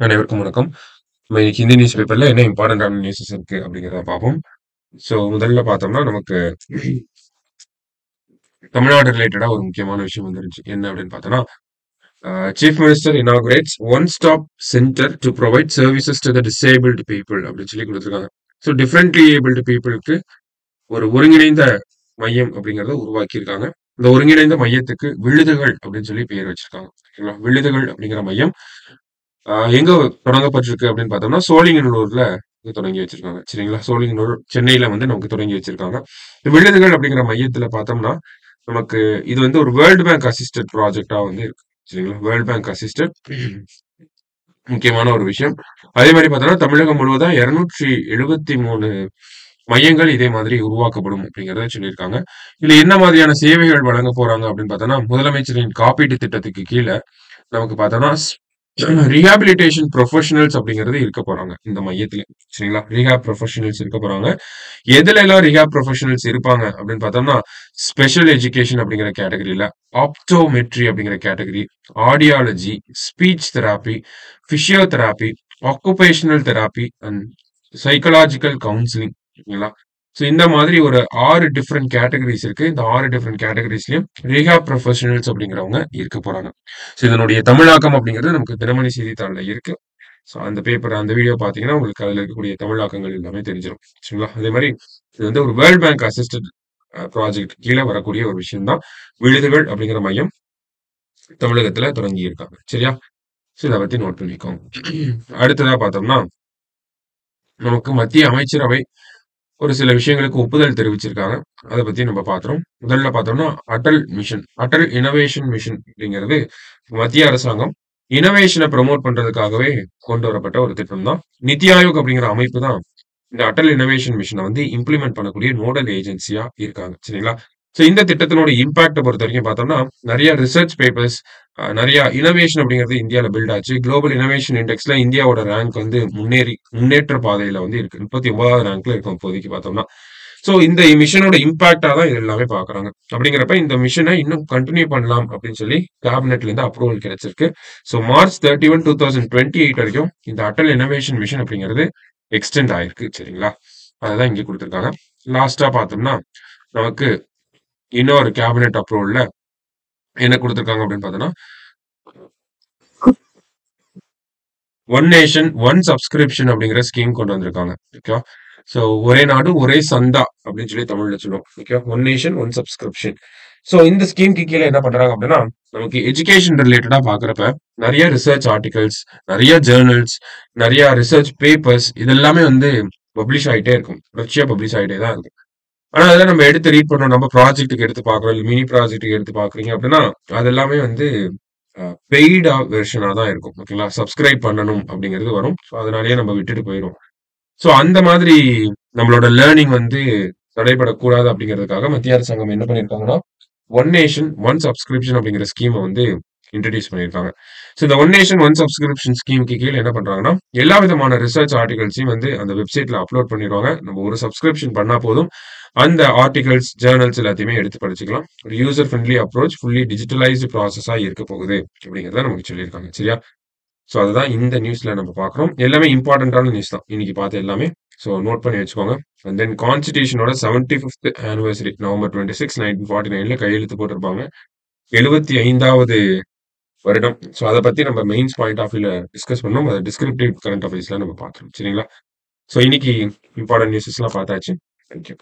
அனைவருக்கும் வணக்கம். நம்ம இன்னைக்கு ஹிந்தி நியூஸ் பேப்பர்ல என்ன இம்பார்ட்டன்டான நியூஸஸ் இருக்கு அப்படிங்கிறத பார்ப்போம். ஸோ முதல்ல பார்த்தோம்னா நமக்கு தமிழ்நாடு ரிலேட்டடா ஒரு முக்கியமான விஷயம் வந்துருச்சு. என்ன அப்படின்னு பார்த்தோம்னா, chief minister inaugurates one stop centre to provide services to the disabled people அப்படின்னு சொல்லி கொடுத்துருக்காங்க. ஸோ டிஃப்ரெண்ட்லி ஏபிள்டு பீப்புளுக்கு ஒரு ஒருங்கிணைந்த மையம் அப்படிங்கிறத உருவாக்கியிருக்காங்க. இந்த ஒருங்கிணைந்த மையத்துக்கு விழுதுகள் அப்படின்னு சொல்லி பெயர் வச்சிருக்காங்க. ஓகேங்களா? விழுதுகள் அப்படிங்கிற மையம் எங்க தொடங்கப்பட்டிருக்கு அப்படின்னு பார்த்தோம்னா, சோழிங்கநல்லூர்ல தொடங்கி வச்சிருக்காங்க. சரிங்களா? சோழிங்கநல்லூர் சென்னையில வந்து நமக்கு தொடங்கி வச்சிருக்காங்க. விழுதுகள் அப்படிங்கிற மையத்துல பார்த்தோம்னா, நமக்கு இது வந்து ஒரு வேர்ல்ட் பேங்க் அசிஸ்டட் ப்ராஜெக்ட்டா வந்து இருக்கு. சரிங்களா? வேர்ல்ட் பேங்க் அசிஸ்டட் முக்கியமான ஒரு விஷயம். அதே மாரி பார்த்தோம்னா, தமிழகம் முழுவதும் 273 மையங்கள் இதே மாதிரி உருவாக்கப்படும் அப்படிங்கிறத சொல்லியிருக்காங்க. இதுல என்ன மாதிரியான சேவைகள் வழங்க போறாங்க அப்படின்னு பார்த்தோம்னா, முதலமைச்சரின் காப்பீட்டு திட்டத்துக்கு கீழ நமக்கு பார்த்தோம்னா, ரீஹாபிலிட்டேஷன் ப்ரொஃபஷனல்ஸ் அப்படிங்கிறது இருக்க போறாங்க இந்த மையத்தில. சரிங்களா? ரீஹாப் ப்ரொஃபஷனல்ஸ் இருக்க போறாங்க. எதுலலாம் ரீஹாப் ப்ரொஃபஷனல்ஸ் இருப்பாங்க அப்படின்னு பார்த்தோம்னா, ஸ்பெஷல் எஜுகேஷன் அப்படிங்கிற கேட்டகரியில, ஆப்டோமெட்ரி அப்படிங்கிற category, audiology, speech therapy, physiotherapy, occupational therapy and psychological counselling. ஓகேங்களா? ஸோ இந்த மாதிரி ஒரு 6 டிஃபரெண்ட் கேட்டகரிஸ் இருக்கு. இந்த 6 டிஃபரெண்ட் கேட்டகரிஸ்லயும் ரீஹாப் ப்ரொஃபஷனல்ஸ் அப்படிங்கிறவங்க இருக்க போறாங்க. ஸோ இதனுடைய தமிழாக்கம் அப்படிங்கிறது நமக்கு தினமணி செய்தித்தாள்ல இருக்கு. ஸோ அந்த பேப்பர் அந்த வீடியோ பார்த்தீங்கன்னா, உங்களுக்கு அதுல இருக்கக்கூடிய தமிழாக்கங்கள் எல்லாமே தெரிஞ்சிரும். சரிங்களா? அதே மாரி இது வந்து ஒரு வேர்ல்ட் பேங்க் அசிஸ்டட் ப்ராஜெக்ட் கீழ வரக்கூடிய ஒரு விஷயம் தான். விழுதுகள் அப்படிங்கிற மையம் தமிழகத்துல தொடங்கி இருக்காங்க. சரியா? ஸோ இத பத்தி நோட் பண்ணிக்கோங்க. அடுத்ததா பார்த்தோம்னா, நமக்கு மத்திய அமைச்சரவை ஒரு சில விஷயங்களுக்கு ஒப்புதல் தெரிவிச்சிருக்காங்க. அத பத்தி நம்ம பார்க்கிறோம். முதல்ல பார்த்தோம்னா, Atal mission. Atal innovation mission அப்படிங்கிறது மத்திய அரசாங்கம் இன்னோவேஷன ப்ரமோட் பண்றதுக்காகவே கொண்டு வரப்பட்ட ஒரு திட்டம் தான். நித்தி ஆயோக் அப்படிங்கிற அமைப்பு தான் இந்த அடல் இன்னோவேஷன் மிஷன வந்து இம்ப்ளிமெண்ட் பண்ணக்கூடிய நோடல் ஏஜென்சியா இருக்காங்க. சரிங்களா? ஸோ இந்த திட்டத்தினோட இம்பாக்ட்ட பொறுத்தவரைக்கும் பார்த்தோம்னா, நெறைய ரிசர்ச் பேப்பர்ஸ், நெறைய இன்னோவேஷன் அப்படிங்கிறது இந்தியால பில்ட் ஆச்சு. குளோபல் இன்னோவேஷன் இண்டெக்ஸ்ல இந்தியாவோட ரேங்க் வந்து முன்னேற்ற பாதையில வந்து இருக்கு. 39வது ரேங்க்ல இருக்கும் இப்போதைக்கு பார்த்தோம்னா. ஸோ இந்த மிஷனோட இம்பாக்ட்டா தான் இது எல்லாமே பார்க்குறாங்க. அப்படிங்கிறப்ப இந்த மிஷன இன்னும் கன்டின்யூ பண்ணலாம் அப்படின்னு சொல்லி கேபினெட்ல இருந்து அப்ரூவல் கிடைச்சிருக்கு. ஸோ மார்ச் 31, 2028 வரைக்கும் இந்த அடல் இன்னோவேஷன் மிஷன் அப்படிங்கிறது எக்ஸ்டெண்ட் ஆயிருக்கு. சரிங்களா? அததான் இங்க குடுத்திருக்காங்க. லாஸ்ட்டா பார்த்தோம்னா, நமக்கு இன்னொரு கேபினெட் அப்ரூவல்ல என்ன குடுத்திருக்காங்க அப்படின்னு பார்த்தோம்னா, ஒன் நேஷன், ஒன் சப்ஸ்கிரிப்ஷன் அப்படிங்கிற ஸ்கீம் கொண்டு வந்திருக்காங்க. ஓகேவா? ஸோ ஒரே நாடு, ஒரே சந்தா அப்படின்னு சொல்லி தமிழ்ல சொல்லுவோம். ஓகேவா? One nation, one subscription. So இந்த ஸ்கீம்க்கு கீழ என்ன பண்றாங்க அப்படின்னா, நமக்கு எஜுகேஷன் ரிலேட்டடா பார்க்குறப்ப, நெறைய ரிசர்ச் ஆர்டிகல்ஸ், நெறைய ஜர்னல்ஸ், நெறைய ரிசர்ச் பேப்பர்ஸ் இது எல்லாமே வந்து பப்ளிஷ் ஆயிட்டே இருக்கும். தொடர்ச்சியா பப்ளிஷ் ஆயிட்டே தான் இருக்கும். ஆனா அதெல்லாம் நம்ம எடுத்து ரீட் பண்ணோம். நம்ம ப்ராஜெக்ட்க்கு எடுத்து பார்க்குறோம். இல்ல மினி ப்ராஜெக்ட்க்கு எடுத்து பார்க்குறீங்க அப்படின்னா, அது எல்லாமே வந்து பெய்டா வெர்ஷனா தான் இருக்கும். ஓகேங்களா? சப்ஸ்கிரைப் பண்ணணும் அப்படிங்கிறது வரும். ஸோ அதனாலேயே நம்ம விட்டுட்டு போயிருவோம். ஸோ அந்த மாதிரி நம்மளோட லேர்னிங் வந்து தடைபடக்கூடாது அப்படிங்கிறதுக்காக மத்திய அரசாங்கம் என்ன பண்ணியிருக்காங்கன்னா, ஒன் நேஷன், ஒன் சப்ஸ்கிரிப்ஷன் அப்படிங்கிற ஸ்கீம வந்து இன்ட்ரோடியூஸ் பண்ணியிருக்காங்க. ஸோ இந்த ஒன் நேஷன், ஒன் சப்ஸ்கிரிப்ஷன் ஸ்கீம்க்கு கீழ என்ன பண்றாங்கன்னா, எல்லா விதமான ரிசர்ச் ஆர்டிகல்ஸையும் வந்து அந்த வெப்சைட்ல அப்லோட் பண்ணிருவாங்க. நம்ம ஒரு சப்ஸ்கிரிப்ஷன் பண்ணா போதும். அந்த ஆர்டிகல்ஸ், ஜர்னல்ஸ் எல்லாத்தையுமே எடுத்து படிச்சுக்கலாம். ஒரு user friendly approach, fully digitalised ப்ராசஸா இருக்க போகுது அப்படிங்கிறத நமக்கு சொல்லியிருக்காங்க. சரியா? ஸோ அதுதான் இந்த நியூஸ்ல நம்ம பார்க்குறோம். எல்லாமே இம்பார்ட்டன்டான நியூஸ் தான். இன்னைக்கு பார்த்த எல்லாமே. ஸோ நோட் பண்ணி வச்சுக்கோங்க. அண்ட் தென் கான்ஸ்டிடியூஷனோட 75த் ஆனிவர்சரி நவம்பர் 26, 1949ல கையெழுத்து போட்டிருப்பாங்க. 75வது வருடம். ஸோ அத பத்தி நம்ம மெயின்ஸ் பாயிண்ட் ஆஃப் வியூல டிஸ்கஸ் பண்ணோம். அத டிஸ்கிரிப்டிவ் கரண்ட் அஃபேர்ஸ்ல நம்ம பார்க்கிறோம். சரிங்களா? ஸோ இன்னைக்கு இம்பார்ட்டன்ட் நியூஸஸ்லாம் பார்த்தாச்சு. Thank you.